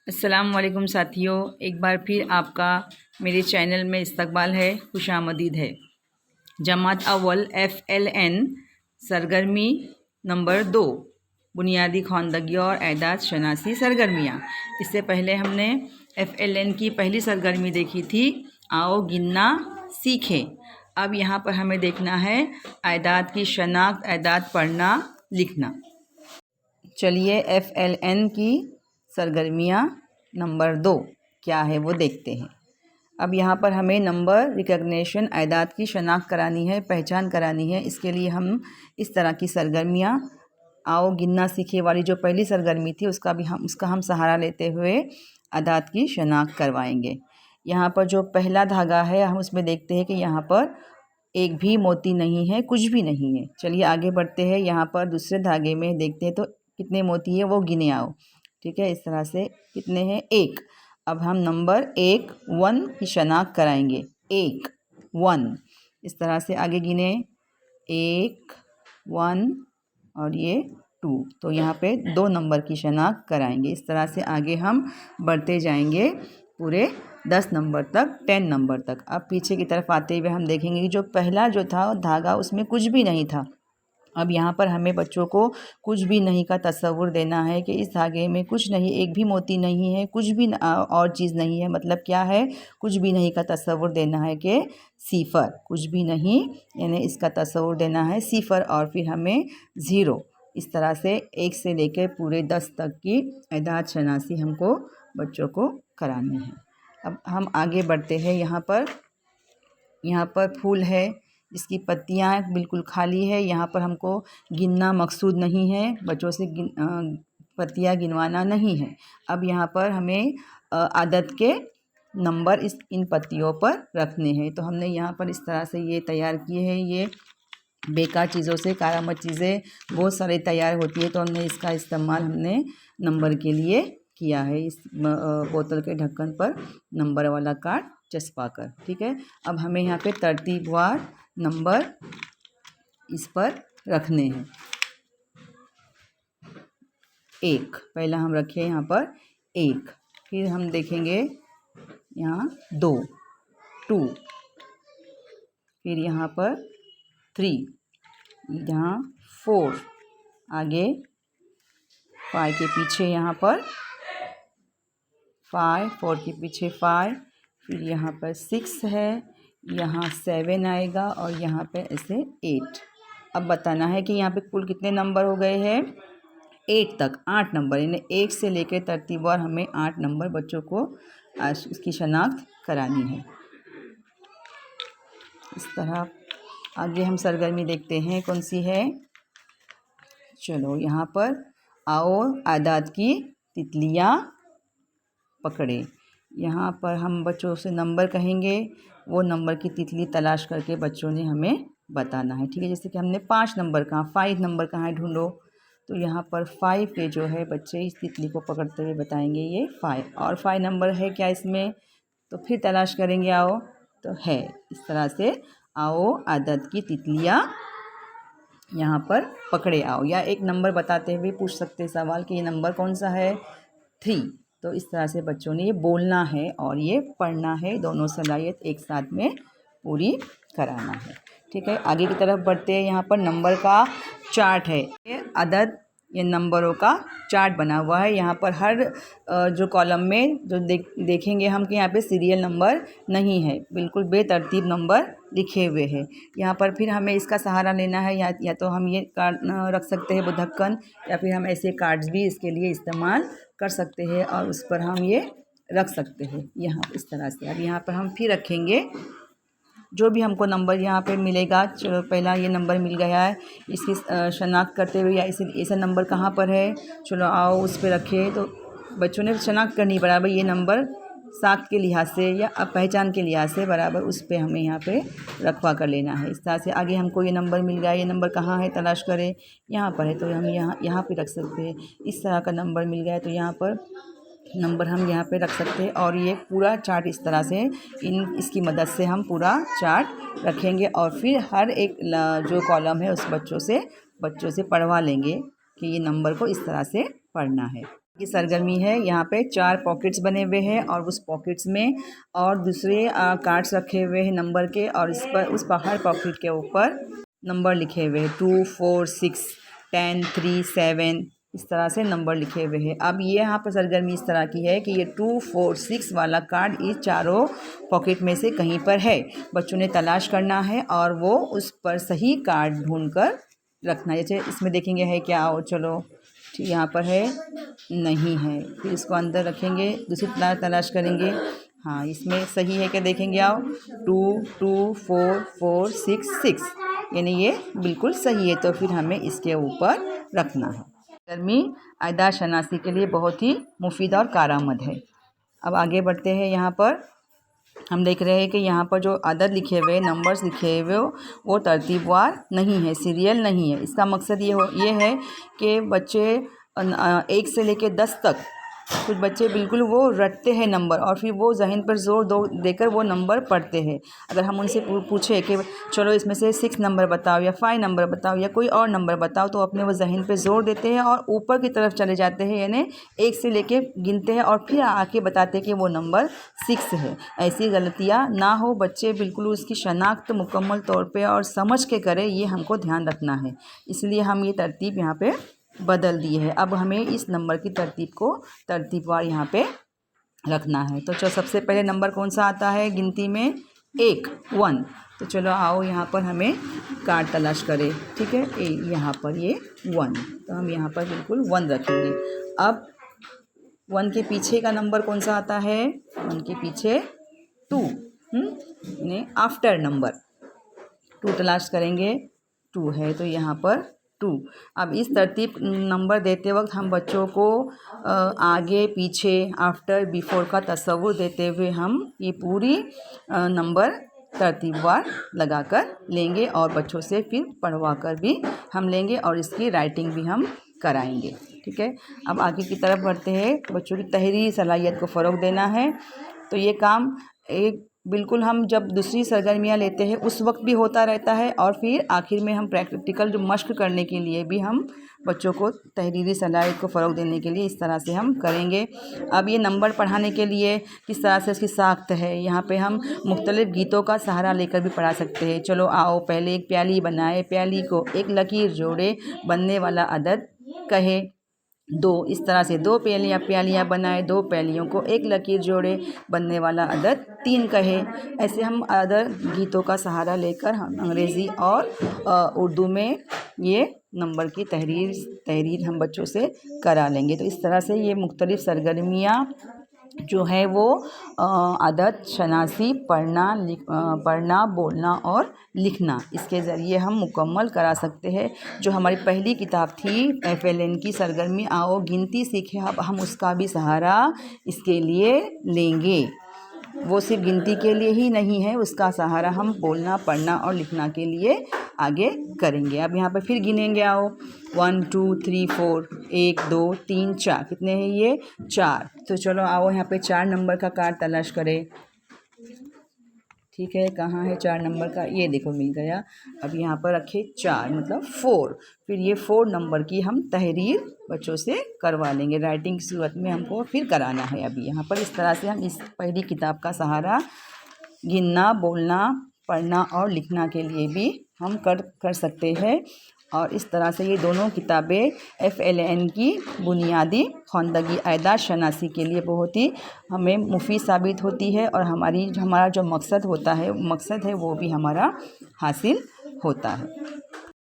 अस्सलाम वालेकुम साथियों, एक बार फिर आपका मेरे चैनल में इस्तकबाल है, खुशामदीद है। जमात अव्वल FLN सरगर्मी नंबर 2 बुनियादी ख़वानदगी और एदाद शनासी सरगर्मियाँ। इससे पहले हमने FLN की पहली सरगर्मी देखी थी, आओ गिनना सीखें। अब यहाँ पर हमें देखना है एदाद की शनाख्त, एदाद पढ़ना लिखना। चलिए FLN की सरगर्मियाँ नंबर 2 क्या है वो देखते हैं। अब यहाँ पर हमें नंबर रिकग्निशन, एदाद की शनाख्त करानी है, पहचान करानी है। इसके लिए हम इस तरह की सरगर्मियाँ, आओ गिनना सीखे वाली जो पहली सरगर्मी थी उसका हम सहारा लेते हुए एदाद की शनाख्त करवाएंगे। यहाँ पर जो पहला धागा है हम उसमें देखते हैं कि यहाँ पर एक भी मोती नहीं है, कुछ भी नहीं है। चलिए आगे बढ़ते हैं। यहाँ पर दूसरे धागे में देखते हैं तो कितने मोती है वो गिने आओ। ठीक है, इस तरह से कितने हैं? 1। अब हम नंबर 1 की शनाख्त कराएंगे। 1 1 इस तरह से आगे गिने 1 1 और ये 2। तो यहाँ पे 2 नंबर की शनाख्त कराएंगे। इस तरह से आगे हम बढ़ते जाएंगे पूरे 10 नंबर तक, 10 नंबर तक। अब पीछे की तरफ आते हुए हम देखेंगे कि जो पहला जो था धागा उसमें कुछ भी नहीं था। अब यहाँ पर हमें बच्चों को कुछ भी नहीं का तस्वुर देना है कि इस धागे में कुछ नहीं, एक भी मोती नहीं है, कुछ भी और चीज़ नहीं है। मतलब क्या है? कुछ भी नहीं का तस्वुर देना है कि सिफर, कुछ भी नहीं, यानी इसका तस्वुर देना है सिफर। और फिर हमें 0 इस तरह से 1 से लेकर पूरे 10 तक की एदाद शनासी हमको बच्चों को करानी है। अब हम आगे बढ़ते हैं। यहाँ पर फूल है, इसकी पत्तियाँ बिल्कुल खाली है। यहाँ पर हमको गिनना मकसूद नहीं है, बच्चों से पत्तियाँ गिनवाना नहीं है। अब यहाँ पर हमें आदत के नंबर इन पत्तियों पर रखने हैं। तो हमने यहाँ पर इस तरह से ये तैयार किए हैं। ये बेकार चीज़ों से, कारामद चीज़ें बहुत सारी तैयार होती है, तो हमने इसका इस्तेमाल नंबर के लिए किया है। इस बोतल के ढक्कन पर नंबर वाला कार्ड चस्पा कर। ठीक है, अब हमें यहाँ पे तरतीबवार नंबर इस पर रखने हैं। 1 पहला हम रखें यहाँ पर 1, फिर हम देखेंगे यहाँ 2 2, फिर यहाँ पर 3, यहाँ 4, आगे 5 के पीछे यहाँ पर 5, 4 के पीछे 5, फिर यहाँ पर 6 है, यहाँ 7 आएगा और यहाँ पे ऐसे 8। अब बताना है कि यहाँ पे कुल कितने नंबर हो गए हैं? 8 तक, 8 नंबर, यानी 1 से लेकर तरतीबवार हमें 8 नंबर बच्चों को उसकी शनाख्त करानी है। इस तरह आगे हम सरगर्मी देखते हैं कौन सी है। चलो यहाँ पर आओ आदाद की तितलियाँ पकड़े। यहाँ पर हम बच्चों से नंबर कहेंगे, वो नंबर की तितली तलाश करके बच्चों ने हमें बताना है। ठीक है, जैसे कि हमने 5 नंबर कहाँ, 5 नंबर कहाँ है ढूंढो। तो यहाँ पर 5 के जो है बच्चे इस तितली को पकड़ते हुए बताएंगे ये 5, और 5 नंबर है क्या इसमें, तो फिर तलाश करेंगे। आओ तो है। इस तरह से आओ आदत की तितलियाँ यहाँ पर पकड़े आओ, या एक नंबर बताते हुए पूछ सकते सवाल कि ये नंबर कौन सा है? 3। तो इस तरह से बच्चों ने ये बोलना है और ये पढ़ना है, दोनों सलाहियत एक साथ में पूरी कराना है। ठीक है, आगे की तरफ बढ़ते हैं। यहाँ पर नंबर का चार्ट है, ये अदद, ये नंबरों का चार्ट बना हुआ है। यहाँ पर हर जो कॉलम में जो देखेंगे हम कि यहाँ पे सीरियल नंबर नहीं है, बिल्कुल बेतरतीब नंबर लिखे हुए हैं। यहाँ पर फिर हमें इसका सहारा लेना है, या तो हम ये कार्ड रख सकते हैं वो ढक्कन, या फिर हम ऐसे कार्ड्स भी इसके लिए इस्तेमाल कर सकते हैं और उस पर हम ये रख सकते हैं यहाँ इस तरह से। अब यहाँ पर हम फिर रखेंगे जो भी हमको नंबर यहाँ पे मिलेगा। चलो पहला ये नंबर मिल गया है, इसकी शनाख्त करते हुए, या ऐसा नंबर कहाँ पर है, चलो आओ उस पर रखे। तो बच्चों ने शनाख्त करनी बराबर, ये नंबर साख्त के लिहाज से या पहचान के लिहाज से बराबर उस पर हमें यहाँ पे रखवा कर लेना है। इस तरह से आगे हमको ये नंबर मिल गया, ये नंबर कहाँ है तलाश करें, यहाँ पर है तो हम यहाँ पे रख सकते हैं। इस तरह का नंबर मिल गया है तो यहाँ पर नंबर हम यहाँ पे रख सकते हैं। और ये पूरा चार्ट इस तरह से इसकी मदद से हम पूरा चार्ट रखेंगे और फिर हर एक जो कॉलम है उस बच्चों से पढ़वा लेंगे कि ये नंबर को इस तरह से पढ़ना है। ये सरगर्मी है। यहाँ पे 4 पॉकेट्स बने हुए हैं और उस पॉकेट्स में और दूसरे कार्ड्स रखे हुए हैं नंबर के, और इस पर उस हर पॉकेट के ऊपर नंबर लिखे हुए हैं 2, 4, 6, 10, 3, 7, इस तरह से नंबर लिखे हुए हैं। अब ये यहाँ पर सरगर्मी इस तरह की है कि ये 2, 4, 6 वाला कार्ड इस चारों पॉकेट में से कहीं पर है। बच्चों ने तलाश करना है और वो उस पर सही कार्ड ढूंढकर रखना है। जैसे इसमें देखेंगे है क्या, और चलो ठीक यहाँ पर है, नहीं है, फिर इसको अंदर रखेंगे, दूसरी तलाश करेंगे, हाँ इसमें सही है क्या देखेंगे आओ, 2, 2, 4, 4, 6, 6, यानी ये बिल्कुल सही है। तो फिर हमें इसके ऊपर रखना है। गर्मी अदा शनासी के लिए बहुत ही मुफीद और कारआमद है। अब आगे बढ़ते हैं। यहाँ पर हम देख रहे हैं कि यहाँ पर जो अदद लिखे हुए, नंबर्स लिखे हुए वो तरतीबवार नहीं है, सीरियल नहीं है। इसका मकसद ये है कि बच्चे 1 से लेकर 10 तक कुछ बच्चे बिल्कुल वो रटते हैं नंबर, और फिर वो जहन पर जोर देकर वो नंबर पढ़ते हैं। अगर हम उनसे पूछे कि चलो इसमें से 6 नंबर बताओ या 5 नंबर बताओ या कोई और नंबर बताओ, तो अपने वो जहन पर जोर देते हैं और ऊपर की तरफ चले जाते हैं, यानी 1 से लेके गिनते हैं और फिर आके बताते हैं कि वो नंबर 6 है। ऐसी गलतियाँ ना हो, बच्चे बिल्कुल उसकी शनाख्त मुकम्मल तौर पर और समझ के करें, ये हमको ध्यान रखना है। इसलिए हम ये तरतीब यहाँ पर बदल दी है। अब हमें इस नंबर की तरतीब को तरतीबवार यहाँ पे रखना है। तो चलो सबसे पहले नंबर कौन सा आता है गिनती में, 1, 1। तो चलो आओ यहाँ पर हमें कार्ड तलाश करें, ठीक है। यहाँ पर ये 1, तो हम यहाँ पर बिल्कुल 1 रखेंगे। अब 1 के पीछे का नंबर कौन सा आता है, 1 के पीछे 2, यानी आफ्टर नंबर 2 तलाश करेंगे, 2 है तो यहाँ पर 2। अब इस तरतीब नंबर देते वक्त हम बच्चों को आगे पीछे, आफ्टर, बिफोर का तस्वुर देते हुए हम ये पूरी नंबर तरतीबवार लगाकर लेंगे और बच्चों से फिर पढ़वा कर भी हम लेंगे और इसकी राइटिंग भी हम कराएंगे, ठीक है। अब आगे की तरफ बढ़ते हैं। बच्चों की तहरीरी सलाहियत को फ़रोग़ देना है। तो ये काम एक बिल्कुल हम जब दूसरी सरगर्मियाँ लेते हैं उस वक्त भी होता रहता है, और फिर आखिर में हम प्रैक्टिकल जो मश्क करने के लिए भी हम बच्चों को तहरीरी सलाहियत को फ़रोग़ देने के लिए इस तरह से हम करेंगे। अब ये नंबर पढ़ाने के लिए किस तरह से इसकी साख्त है, यहाँ पे हम मुख्तलिफ़ गीतों का सहारा लेकर भी पढ़ा सकते हैं। चलो आओ पहले एक प्याली बनाए, प्याली को एक लकीर जोड़े, बनने वाला अदद कहे 2। इस तरह से 2 प्यालियाँ बनाए, 2 प्यालियों को एक लकीर जोड़े, बनने वाला अदद 3 कहे। ऐसे हम अदर गीतों का सहारा लेकर हम अंग्रेज़ी और उर्दू में ये नंबर की तहरीर हम बच्चों से करा लेंगे। तो इस तरह से ये मुख्तलिफ़ सरगर्मियाँ जो है वो अदद शनासी, पढ़ना, बोलना और लिखना, इसके ज़रिए हम मुकम्मल करा सकते हैं। जो हमारी पहली किताब थी FLN की सरगर्मी आओ गिनती सीखें, अब हम उसका भी सहारा इसके लिए लेंगे। वो सिर्फ गिनती के लिए ही नहीं है, उसका सहारा हम बोलना, पढ़ना और लिखना के लिए आगे करेंगे। अब यहाँ पर फिर गिनेंगे आओ, 1, 2, 3, 4, 1, 2, 3, 4, कितने हैं ये 4। तो चलो आओ यहाँ पे 4 नंबर का कार्ड तलाश करें, ठीक है। कहाँ है 4 नंबर का, ये देखो मिल गया। अब यहाँ पर रखे 4 मतलब 4, फिर ये 4 नंबर की हम तहरीर बच्चों से करवा लेंगे। राइटिंग की सूरत में हमको फिर कराना है। अभी यहाँ पर इस तरह से हम इस पहली किताब का सहारा गिनना, बोलना, पढ़ना और लिखना के लिए भी हम कर सकते हैं। और इस तरह से ये दोनों किताबें FLN की बुनियादी ख़वानदगी अदा शनासी के लिए बहुत ही हमें मुफीद साबित होती है, और हमारा जो मकसद है वो भी हमारा हासिल होता है।